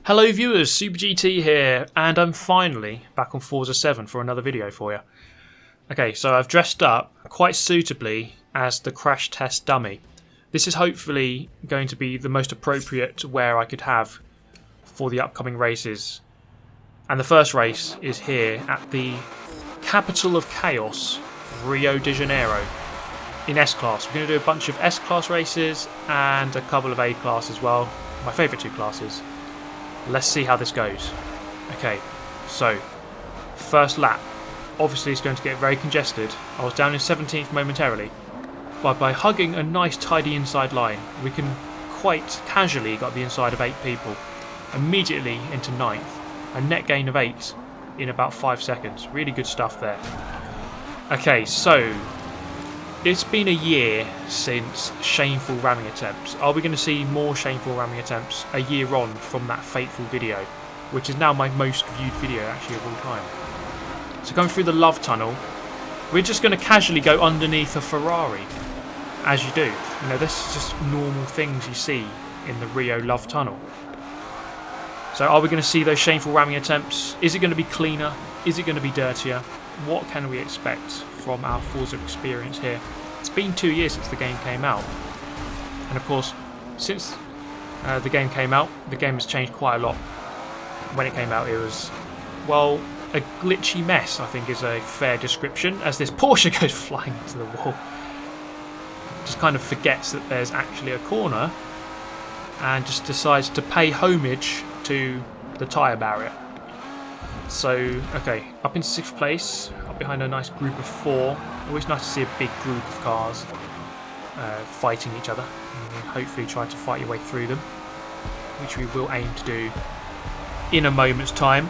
Hello viewers, Super GT here, and I'm finally back on Forza 7 for another video for you. Okay, so I've dressed up quite suitably as the crash test dummy. This is hopefully going to be the most appropriate wear I could have for the upcoming races. And the first race is here at the capital of chaos, Rio de Janeiro, in S-Class. We're going to do a bunch of S-Class races and a couple of A-Class as well, my favourite two classes. Let's see how this goes. Okay, so first lap. Obviously it's going to get very congested. I was down in 17th momentarily, but by hugging a nice tidy inside line, we can quite casually got the inside of 8 people. Immediately into 9th, a net gain of 8 in about 5 seconds. Really good stuff there. Okay, so it's been a year since Shameful ramming attempts. Are we going to see more Shameful ramming attempts a year on from that fateful video, which is now my most viewed video actually of all time? So going through the love tunnel, we're just going to casually go underneath a Ferrari, as you do. You know, this is just normal things you see in the Rio love tunnel. So are we going to see those Shameful ramming attempts? Is it going to be cleaner? Is it going to be dirtier? What can we expect from our Forza experience here? It's been 2 years since the game came out, and of course since the game came out, the game has changed quite a lot. When it came out it was, well, a glitchy mess, I think is a fair description, as this Porsche goes flying into the wall. Just kind of forgets that there's actually a corner and just decides to pay homage to the tyre barrier. So, okay, up in 6th place, up behind a nice group of 4. Always nice to see a big group of cars fighting each other, and hopefully try to fight your way through them, which we will aim to do in a moment's time.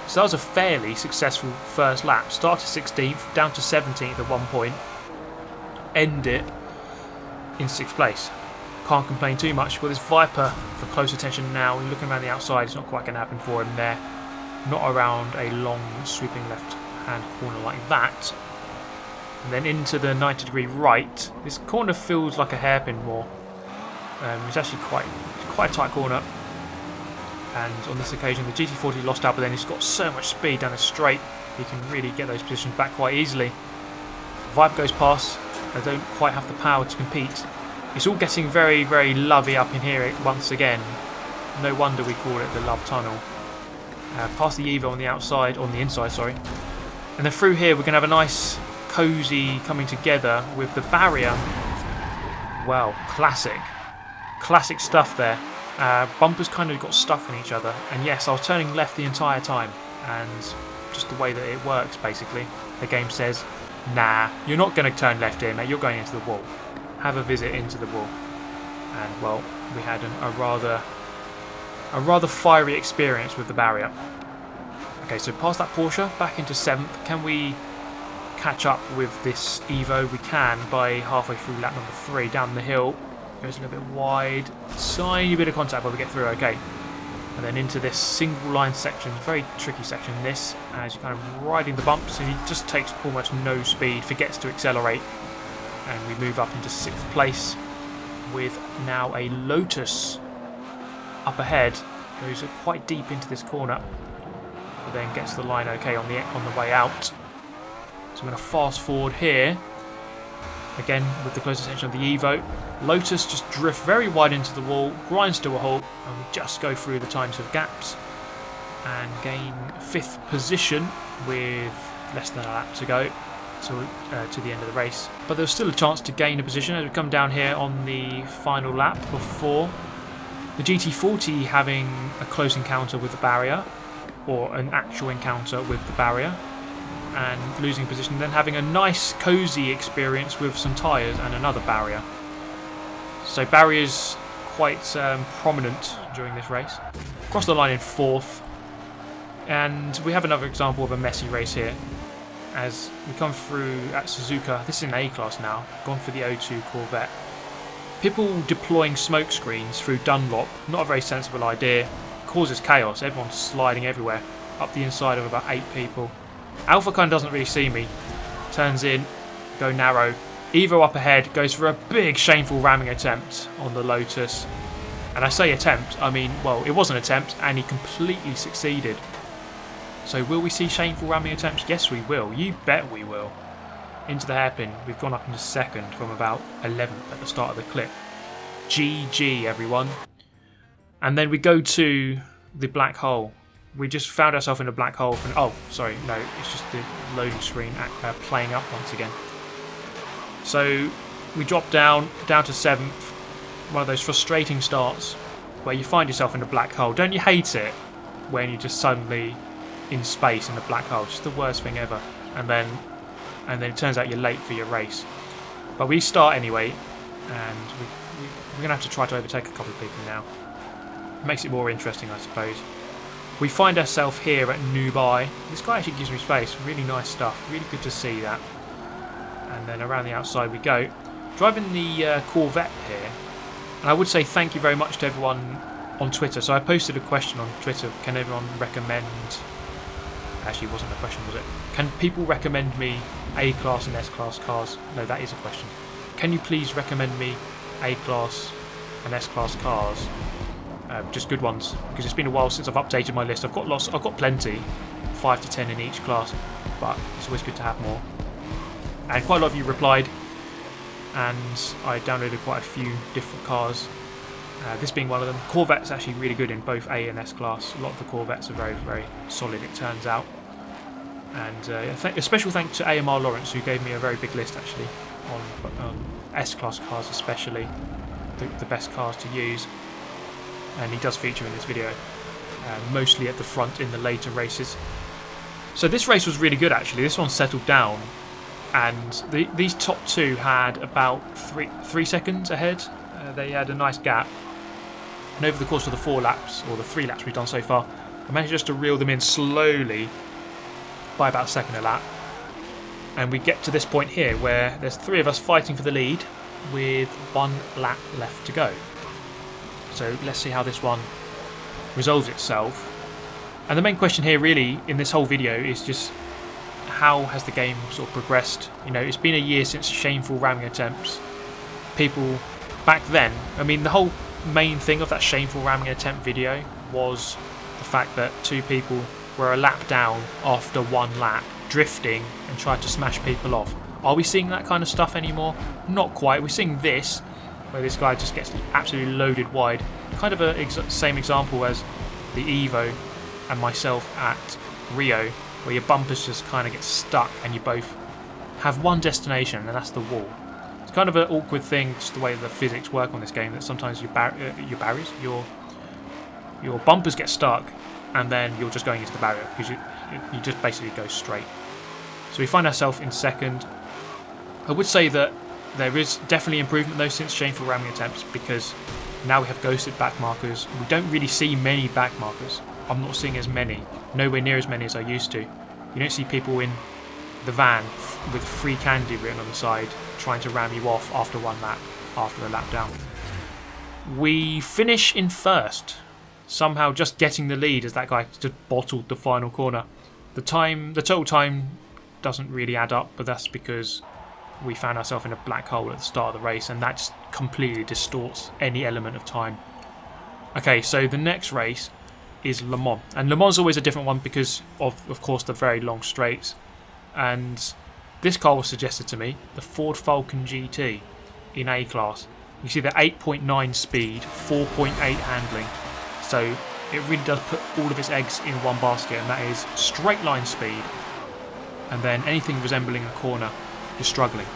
So that was a fairly successful first lap. Started 16th, down to 17th at one point, end it in 6th place. Can't complain too much. With this Viper for close attention now, looking around the outside, it's not quite going to happen for him there. Not around a long sweeping left hand corner like that. And then into the 90-degree right. This corner feels like a hairpin more. It's actually quite a tight corner. And on this occasion the GT40 lost out, but then he's got so much speed down the straight, he can really get those positions back quite easily. Vibe goes past. They don't quite have the power to compete. It's all getting very, very lovey up in here once again. No wonder we call it the love tunnel. Past the Evo on the outside, on the inside, sorry. And then through here we're going to have a nice, cosy coming together with the barrier. Wow, classic. Classic stuff there. Bumpers kind of got stuck in each other. And yes, I was turning left the entire time. And just the way that it works, basically. The game says, nah, you're not going to turn left here, mate. You're going into the wall. Have a visit into the wall. And, well, we had a rather fiery experience with the barrier. Okay, so past that Porsche, back into 7th. Can we catch up with this Evo? We can by halfway through lap number 3, down the hill. Goes a little bit wide, tiny bit of contact while we get through, okay. And then into this single line section, very tricky section this, as you're kind of riding the bumps, and he just takes almost no speed, forgets to accelerate. And we move up into 6th place with now a Lotus up ahead. Goes quite deep into this corner, but then gets the line okay on the way out. So I'm going to fast forward here again with the close attention of the Evo. Lotus just drift very wide into the wall, grinds to a halt, and we just go through the times of gaps and gain 5th position with less than a lap to go to the end of the race. But there's still a chance to gain a position as we come down here on the final lap before the GT40 having a close encounter with the barrier, or an actual encounter with the barrier, and losing position, then having a nice cosy experience with some tyres and another barrier. So barriers quite prominent during this race. Cross the line in 4th, and we have another example of a messy race here as we come through at Suzuka. This is an A-class now, gone for the O2 Corvette. People deploying smoke screens through Dunlop, not a very sensible idea. Causes chaos, everyone's sliding everywhere, up the inside of about 8 people. Alpha kind of doesn't really see me, turns in, go narrow. Evo up ahead, goes for a big Shameful ramming attempt on the Lotus. And I say attempt, I mean, well, it was an attempt and he completely succeeded. So will we see shameful ramming attempts? Yes, we will. You bet we will. Into the hairpin. We've gone up into second from about 11th at the start of the clip. GG, everyone. And then we go to the black hole. We just found ourselves in a black hole. Oh, sorry, no, it's just the loading screen playing up once again. So we drop down to 7th. One of those frustrating starts where you find yourself in a black hole. Don't you hate it when you're just suddenly in space in a black hole? Just the worst thing ever. And then it turns out you're late for your race. But we start anyway, and we're going to have to try to overtake a couple of people now. It makes it more interesting, I suppose. We find ourselves here at Dubai. This guy actually gives me space. Really nice stuff. Really good to see that. And then around the outside we go. Driving the Corvette here. And I would say thank you very much to everyone on Twitter. So I posted a question on Twitter. Can everyone recommend... Actually, it wasn't a question, was it? Can people recommend me A-class and S-class cars? No, that is a question. Can you please recommend me A-class and S-class cars? Just good ones, because it's been a while since I've updated my list. I've got plenty, 5 to 10 in each class, but it's always good to have more. And quite a lot of you replied, and I downloaded quite a few different cars. This being one of them. Corvette's actually really good in both A and S class. A lot of the Corvettes are very, very solid, it turns out. And a special thanks to AMR Lawrence, who gave me a very big list actually on S class cars, especially the best cars to use. And he does feature in this video, mostly at the front in the later races. So this race was really good actually. This one settled down, and these top two had about three seconds ahead. They had a nice gap, and over the course of the 4 laps, or the 3 laps we've done so far, I managed just to reel them in slowly by about a second a lap. And we get to this point here where there's 3 of us fighting for the lead with 1 lap left to go. So let's see how this one resolves itself. And the main question here really in this whole video is just how has the game sort of progressed? You know, it's been a year since shameful ramming attempts. People back then, I mean, the whole main thing of that shameful ramming attempt video was the fact that 2 people were a lap down after 1 lap, drifting and tried to smash people off. Are we seeing that kind of stuff anymore? Not quite. We're seeing this, where this guy just gets absolutely loaded wide. Kind of a same example as the Evo and myself at Rio, where your bumpers just kind of get stuck and you both have one destination, and that's the wall. It's kind of an awkward thing, just the way the physics work on this game, that sometimes your bumpers get stuck, and then you're just going into the barrier because you just basically go straight. So we find ourselves in second. I would say that there is definitely improvement though since shameful ramming attempts, because now we have ghosted back markers. We don't really see many back markers. I'm not seeing as many, nowhere near as many as I used to. You don't see people in the van with free candy written on the side trying to ram you off after 1 lap, after a lap down. We finish in first, somehow just getting the lead as that guy just bottled the final corner. The total time doesn't really add up, but that's because we found ourselves in a black hole at the start of the race, and that just completely distorts any element of time. Okay, so the next race is Le Mans, and Le Mans is always a different one because of course the very long straights. And this car was suggested to me, the Ford Falcon GT in A-class. You see the 8.9 speed, 4.8 handling, so it really does put all of its eggs in one basket, and that is straight line speed, and then anything resembling a corner, you're struggling.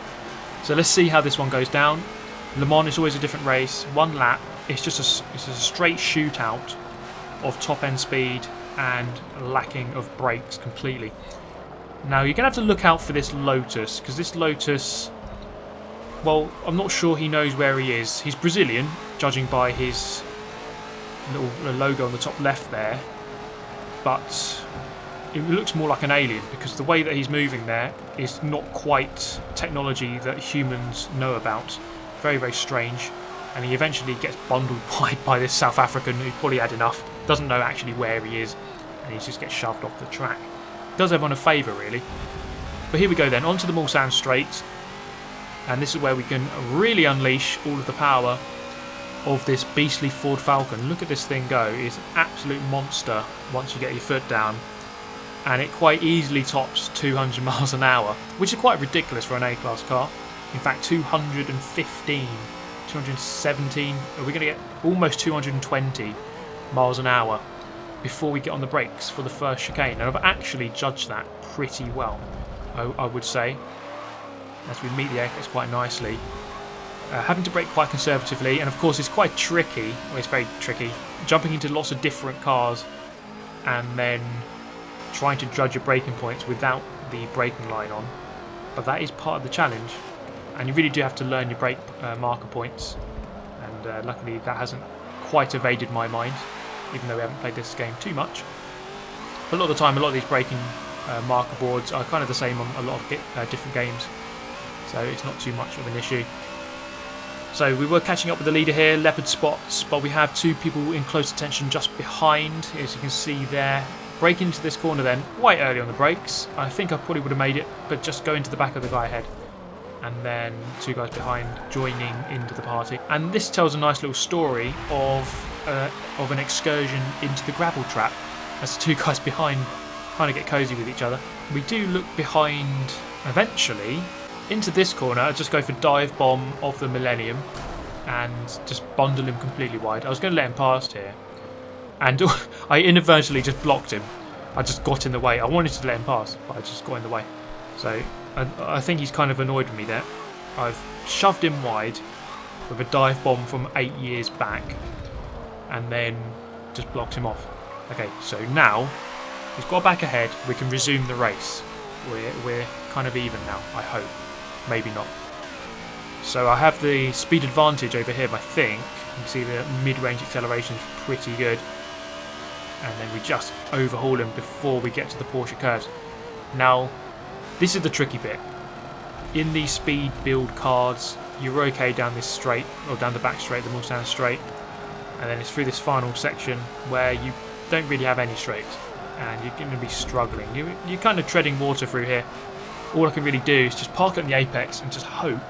So let's see how this one goes down. Le Mans is always a different race. 1 lap, it's just a straight shootout of top end speed and lacking of brakes completely. Now you're going to have to look out for this Lotus, because this Lotus, well, I'm not sure he knows where he is. He's Brazilian, judging by his little logo on the top left there, but it looks more like an alien because the way that he's moving there is not quite technology that humans know about. Very, very strange. And he eventually gets bundled by this South African who probably had enough, doesn't know actually where he is, and he just gets shoved off the track. Does everyone a favour really. But here we go then, onto the Mulsanne straight, and this is where we can really unleash all of the power of this beastly Ford Falcon. Look at this thing go. It's an absolute monster once you get your foot down. And it quite easily tops 200 miles an hour, which is quite ridiculous for an A-class car. In fact, 215, 217, we're going to get almost 220 miles an hour before we get on the brakes for the first chicane. And I've actually judged that pretty well, I would say, as we meet the apex quite nicely. Having to brake quite conservatively, and of course it's quite tricky, well, it's very tricky, jumping into lots of different cars and then trying to judge your braking points without the braking line on. But that is part of the challenge, and you really do have to learn your brake marker points, and luckily that hasn't quite evaded my mind, even though we haven't played this game too much. But a lot of the time, a lot of these braking marker boards are kind of the same on a lot of different games, so it's not too much of an issue. So we were catching up with the leader here, leopard spots, but we have two people in close attention just behind, as you can see there. Brake into this corner then, quite early on the brakes. I think I probably would have made it, but just go into the back of the guy ahead. And then two guys behind joining into the party. And this tells a nice little story of an excursion into the gravel trap, as the two guys behind kind of get cozy with each other. We do look behind eventually into this corner. I just go for dive bomb of the Millennium and just bundle him completely wide. I was going to let him past here, and I inadvertently just blocked him. I just got in the way. I wanted to let him pass, but I just got in the way. So I think he's kind of annoyed with me there. I've shoved him wide with a dive bomb from 8 years back and then just blocked him off. Okay, so now he's got back ahead. We can resume the race. We're kind of even now, I hope. Maybe not. So I have the speed advantage over him, I think. You can see the mid-range acceleration is pretty good. And then we just overhaul him before we get to the Porsche curves. Now, this is the tricky bit. In these speed build cards, you're okay down this straight, or down the back straight, the Mustang straight. And then it's through this final section where you don't really have any straights. And you're going to be struggling. You're kind of treading water through here. All I can really do is just park at the apex and just hope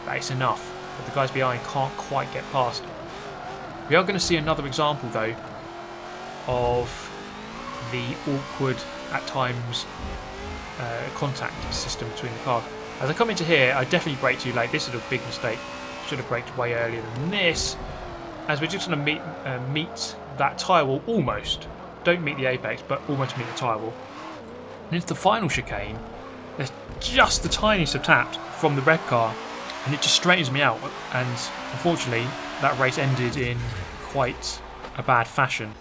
that it's enough, but the guys behind can't quite get past. We are going to see another example though of the awkward, at times, contact system between the cars. As I come into here, I definitely brake too late. This is a big mistake. Should have braked way earlier than this, as we're just going to meet that tyre wall almost. Don't meet the apex, but almost meet the tyre wall. And into the final chicane, there's just the tiniest of taps from the red car, and it just straightens me out. And unfortunately, that race ended in quite a bad fashion.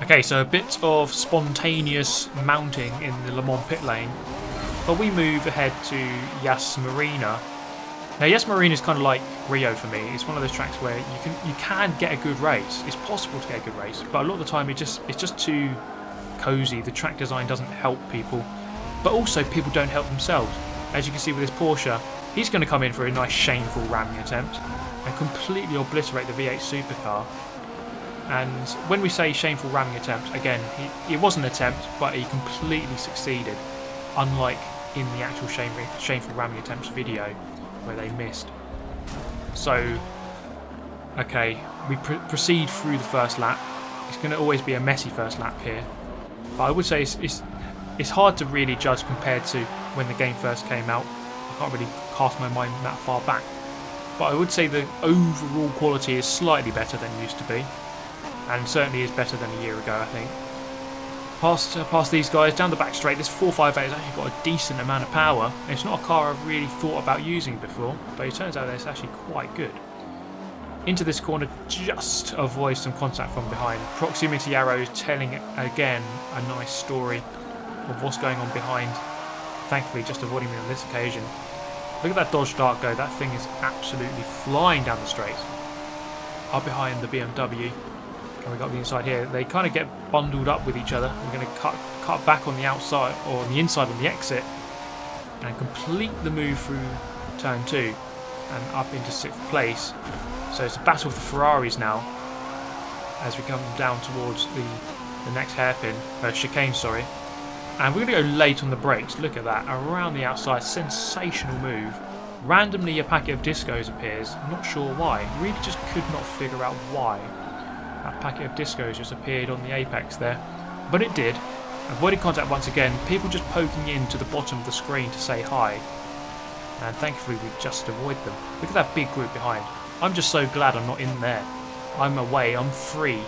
Okay, so a bit of spontaneous mounting in the Le Mans pit lane, but we move ahead to Yas Marina. Now, Yas Marina is kind of like Rio for me. It's one of those tracks where you can get a good race. It's possible to get a good race, but a lot of the time it's just too cozy. The track design doesn't help people, but also people don't help themselves. As you can see with this Porsche, he's going to come in for a nice shameful ramming attempt and completely obliterate the V8 supercar. And when we say shameful ramming attempt, again, it was an attempt, but he completely succeeded, unlike in the actual shameful ramming attempts video where they missed. So, okay, we proceed through the first lap. It's going to always be a messy first lap here, but I would say it's hard to really judge compared to when the game first came out. I can't really cast my mind that far back, but I would say the overall quality is slightly better than it used to be, and certainly is better than a year ago, I think. Past these guys, down the back straight, this 458 has actually got a decent amount of power. It's not a car I've really thought about using before, but it turns out that it's actually quite good. Into this corner, just avoid some contact from behind. Proximity arrows telling, again, a nice story of what's going on behind. Thankfully, just avoiding me on this occasion. Look at that Dodge Dart go, that thing is absolutely flying down the straight. Up behind the BMW. And we got the inside here. They kind of get bundled up with each other. We're going to cut back on the outside, or on the inside on the exit, and complete the move through turn 2 and up into 6th place. So it's a battle of the Ferraris now as we come down towards the next hairpin, chicane, sorry. And we're going to go late on the brakes. Look at that. Around the outside. Sensational move. Randomly a packet of discos appears. I'm not sure why. Really just could not figure out why that packet of discos just appeared on the apex there. But it did. Avoided contact once again. People just poking into the bottom of the screen to say hi. And thankfully we just avoid them. Look at that big group behind. I'm just so glad I'm not in there. I'm away. I'm free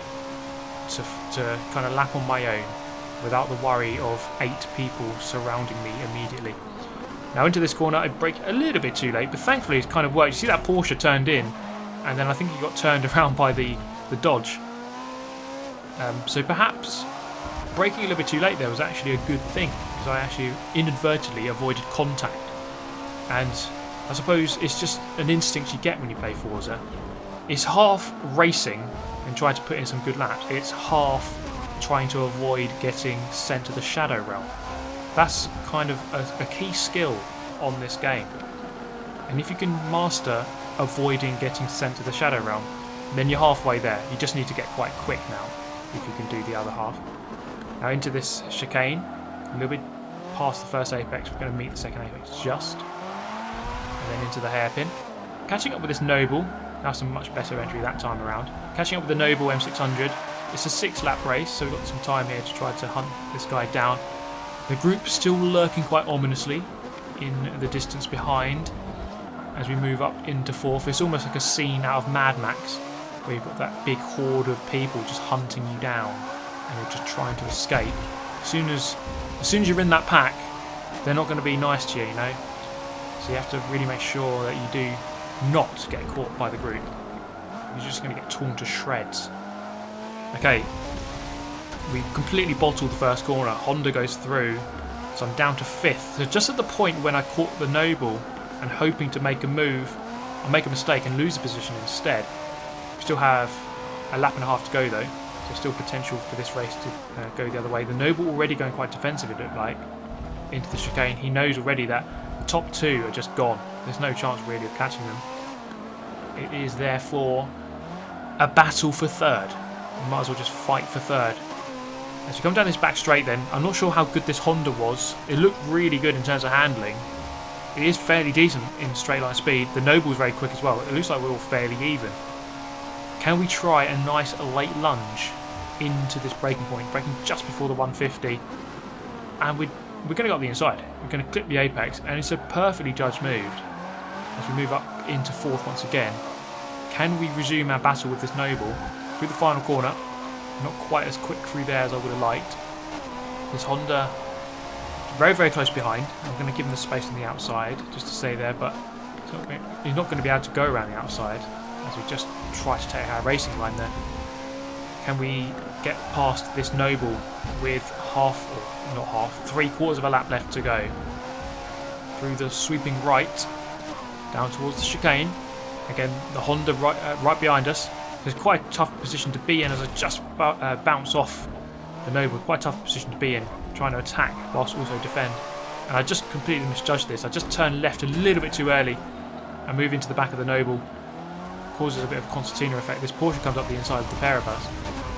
to kind of lap on my own without the worry of 8 people surrounding me immediately. Now into this corner, I brake a little bit too late, but thankfully it kind of worked. You see that Porsche turned in, and then I think he got turned around by the Dodge. So perhaps braking a little bit too late there was actually a good thing, because I actually inadvertently avoided contact. And I suppose it's just an instinct you get when you play Forza. It's half racing and trying to put in some good laps. It's half trying to avoid getting sent to the Shadow Realm. That's kind of a key skill on this game. And if you can master avoiding getting sent to the Shadow Realm, then you're halfway there. You just need to get quite quick now if you can do the other half. Now into this chicane, a little bit past the first apex. We're going to meet the second apex just. And then into the hairpin. Catching up with this Noble. That's a much better entry that time around. Catching up with the Noble M600. It's a 6-lap race, so we've got some time here to try to hunt this guy down. The group still lurking quite ominously in the distance behind as we move up into 4th. It's almost like a scene out of Mad Max, where you've got that big horde of people just hunting you down and you're just trying to escape. As soon as you're in that pack, they're not going to be nice to you, you know. So you have to really make sure that you do not get caught by the group. You're just going to get torn to shreds. Okay, we completely bottled the first corner. Honda goes through, so I'm down to 5th. So just at the point when I caught the Noble and hoping to make a move, I'll make a mistake and lose the position instead. We still have a lap and a half to go though, so still potential for this race to go the other way. The Noble already going quite defensive, it looked like, into the chicane. He knows already that the top 2 are just gone. There's no chance really of catching them. It is therefore a battle for 3rd. We might as well just fight for 3rd. As we come down this back straight then, I'm not sure how good this Honda was. It looked really good in terms of handling. It is fairly decent in straight line speed. The Noble is very quick as well. It looks like we're all fairly even. Can we try a nice late lunge into this braking point, braking just before the 150? And we're going to go up the inside. We're going to clip the apex, and it's a perfectly judged move. As we move up into 4th once again, can we resume our battle with this Noble through the final corner? Not quite as quick through there as I would have liked. This Honda very, very close behind. I'm going to give him the space on the outside just to stay there, but he's not going to be able to go around the outside as we just try to take our racing line there. Can we get past this Noble with three-quarters of a lap left to go? Through the sweeping right, down towards the chicane. Again, the Honda right behind us. It's quite a tough position to be in as I just bounce off the Noble. Quite a tough position to be in, trying to attack whilst also defend. And I just completely misjudged this. I just turned left a little bit too early and move into the back of the Noble. Causes a bit of a concertina effect. This Porsche comes up the inside of the pair of us.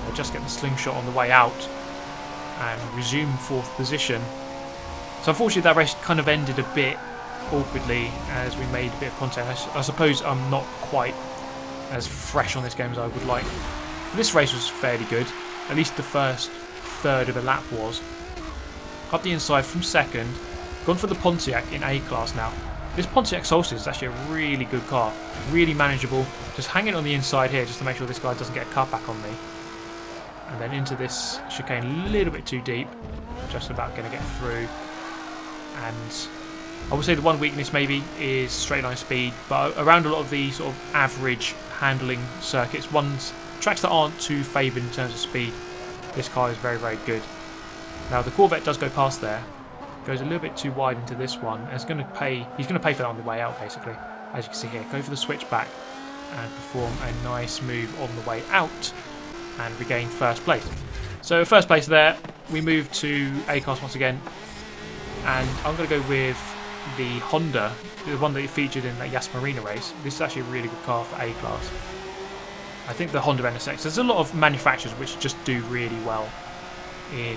I'll just get the slingshot on the way out and resume 4th position. So unfortunately that race kind of ended a bit awkwardly as we made a bit of contact. I suppose I'm not quite as fresh on this game as I would like. This race was fairly good. At least the first third of a lap was. Up the inside from 2nd. Gone for the Pontiac in A-class now. This Pontiac Solstice is actually a really good car. Really manageable. Just hanging on the inside here just to make sure this guy doesn't get a cutback on me. And then into this chicane a little bit too deep. Just about going to get through. And I would say the one weakness maybe is straight line speed, but around a lot of the sort of average handling circuits, tracks that aren't too favoured in terms of speed, this car is very, very good. Now the Corvette does go past there, goes a little bit too wide into this one, and he's going to pay for that on the way out basically. As you can see here, go for the switchback and perform a nice move on the way out and regain 1st place. So 1st place there, we move to A-class once again, and I'm going to go with the Honda, the one that you featured in that Yas Marina race. This is actually a really good car for A-class. I think the Honda NSX, there's a lot of manufacturers which just do really well in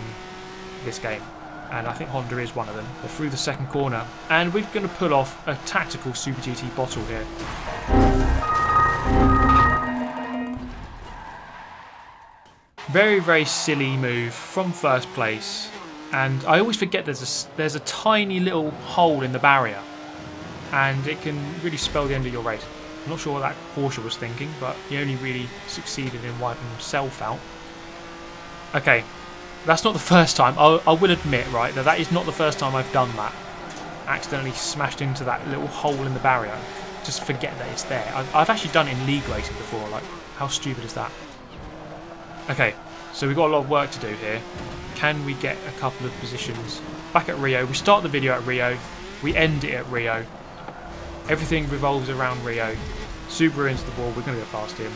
this game. and I think Honda is one of them. They're through the second corner, and we're going to pull off a tactical Super GT bottle here. Very, very silly move from first place, and I always forget there's a tiny little hole in the barrier, and it can really spell the end of your race. I'm not sure what that Porsche was thinking, but he only really succeeded in wiping himself out. Okay, that's not the first time. I will admit, right, that is not the first time I've done that. Accidentally smashed into that little hole in the barrier. Just forget that it's there. I've actually done it in league racing before. Like, how stupid is that? Okay, so we've got a lot of work to do here. Can we get a couple of positions back at Rio? We start the video at Rio. We end it at Rio. Everything revolves around Rio. Subaru into the wall. We're going to go past him.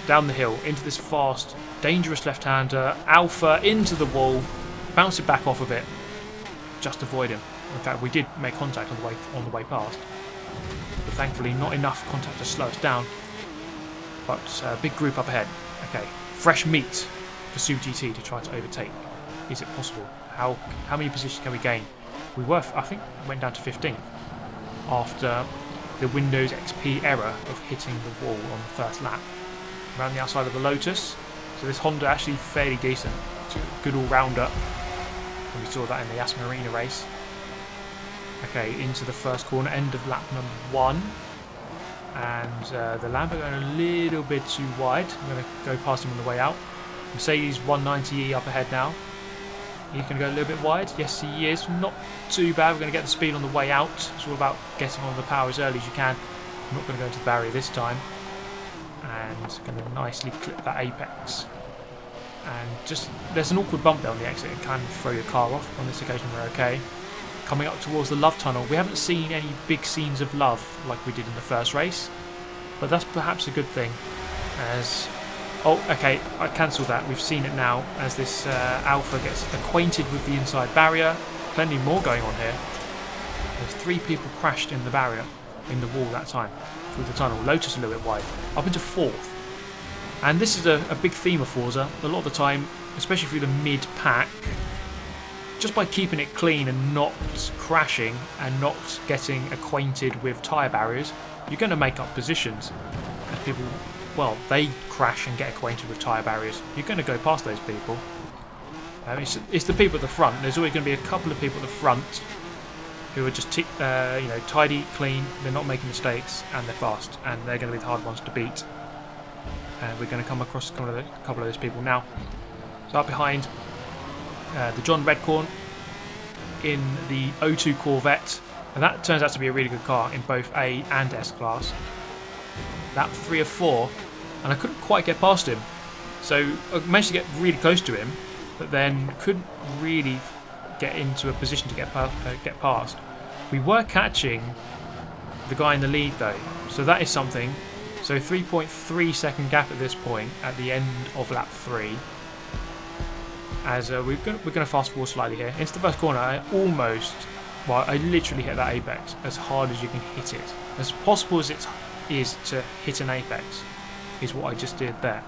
Down the hill, into this fast, dangerous left-hander. Alpha into the wall. Bounce it back off of it. Just avoid him. In fact, we did make contact on the way past. But thankfully, not enough contact to slow us down. But big group up ahead. Okay. Fresh meat for Super GT to try to overtake. Is it possible? How many positions can we gain? We were, I think, went down to 15th after the Windows XP error of hitting the wall on the first lap. Around the outside of the Lotus. So this Honda actually fairly decent. It's a good all-rounder. And we saw that in the Yas Marina race. Okay, into the first corner, end of lap number 1. And the Lambo going a little bit too wide. I'm going to go past him on the way out. Mercedes 190E up ahead now. He's going to go a little bit wide. Yes, he is. Not too bad. We're going to get the speed on the way out. It's all about getting on the power as early as you can. I'm not going to go into the barrier this time. And going to nicely clip that apex. And just, there's an awkward bump there on the exit. It can throw your car off. On this occasion, we're okay. Coming up towards the Love Tunnel. We haven't seen any big scenes of love like we did in the first race, but that's perhaps a good thing. As oh, okay, I cancelled that. We've seen it now as this Alpha gets acquainted with the inside barrier. Plenty more going on here. There's 3 people crashed in the barrier, in the wall that time, through the tunnel. Lotus a little bit wide, up into 4th. And this is a big theme of Forza. A lot of the time, especially through the mid-pack, just by keeping it clean and not crashing and not getting acquainted with tyre barriers, you're going to make up positions. As people, well, they crash and get acquainted with tyre barriers. You're going to go past those people. It's the people at the front. There's always going to be a couple of people at the front who are just tidy, clean, they're not making mistakes, and they're fast, and they're going to be the hard ones to beat. And we're going to come across a couple of those people now. So up behind, the John Redcorn in the O2 Corvette, and that turns out to be a really good car in both A and S class. That 3 of 4, and I couldn't quite get past him, so I managed to get really close to him, but then couldn't really get into a position to get past. We were catching the guy in the lead though, so that is something. So 3.3 second gap at this point at the end of lap 3. As we're going to fast forward slightly here. Into the first corner, I literally hit that apex as hard as you can hit it. As possible as it is to hit an apex, is what I just did there.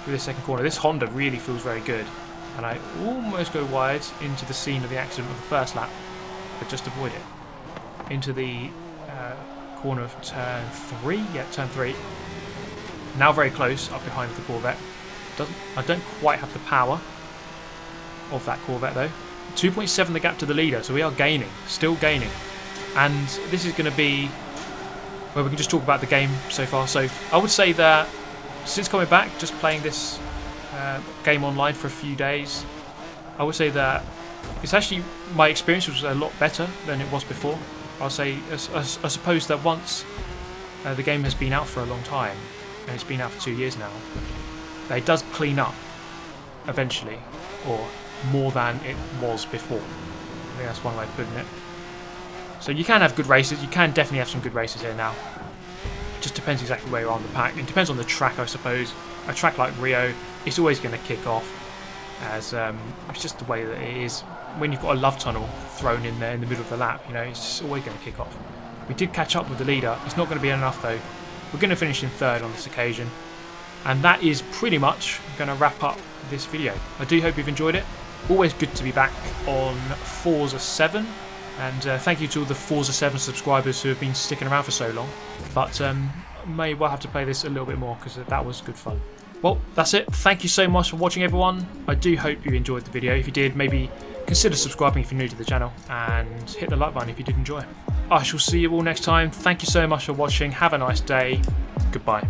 Through the second corner, this Honda really feels very good. And I almost go wide into the scene of the accident of the first lap, but just avoid it. Into the corner of turn 3, yeah, turn 3. Now very close, up behind the Corvette. I don't quite have the power of that Corvette though. 2.7 the gap to the leader, so we are gaining, still gaining. And this is going to be where we can just talk about the game so far. So I would say that since coming back, just playing this game online for a few days, I would say that it's actually, my experience was a lot better than it was before. I'll say, I suppose that once the game has been out for a long time, and it's been out for 2 years now, that it does clean up eventually, or more than it was before. I think that's one way of putting it. So you can have good races, you can definitely have some good races here now. It just depends exactly where you are on the pack. It depends on the track, I suppose. A track like Rio, it's always going to kick off, as it's just the way that it is. When you've got a love tunnel thrown in there in the middle of the lap, you know, it's just always going to kick off. We did catch up with the leader. It's not going to be enough though. We're going to finish in 3rd on this occasion. And that is pretty much going to wrap up this video. I do hope you've enjoyed it. Always good to be back on Forza 7, and thank you to all the Forza 7 subscribers who have been sticking around for so long. But may well have to play this a little bit more because that was good fun. Well, that's it. Thank you so much for watching, everyone. I do hope you enjoyed the video. If you did, maybe consider subscribing if you're new to the channel, and hit the like button if you did enjoy. I shall see you all next time. Thank you so much for watching. Have a nice day. Goodbye.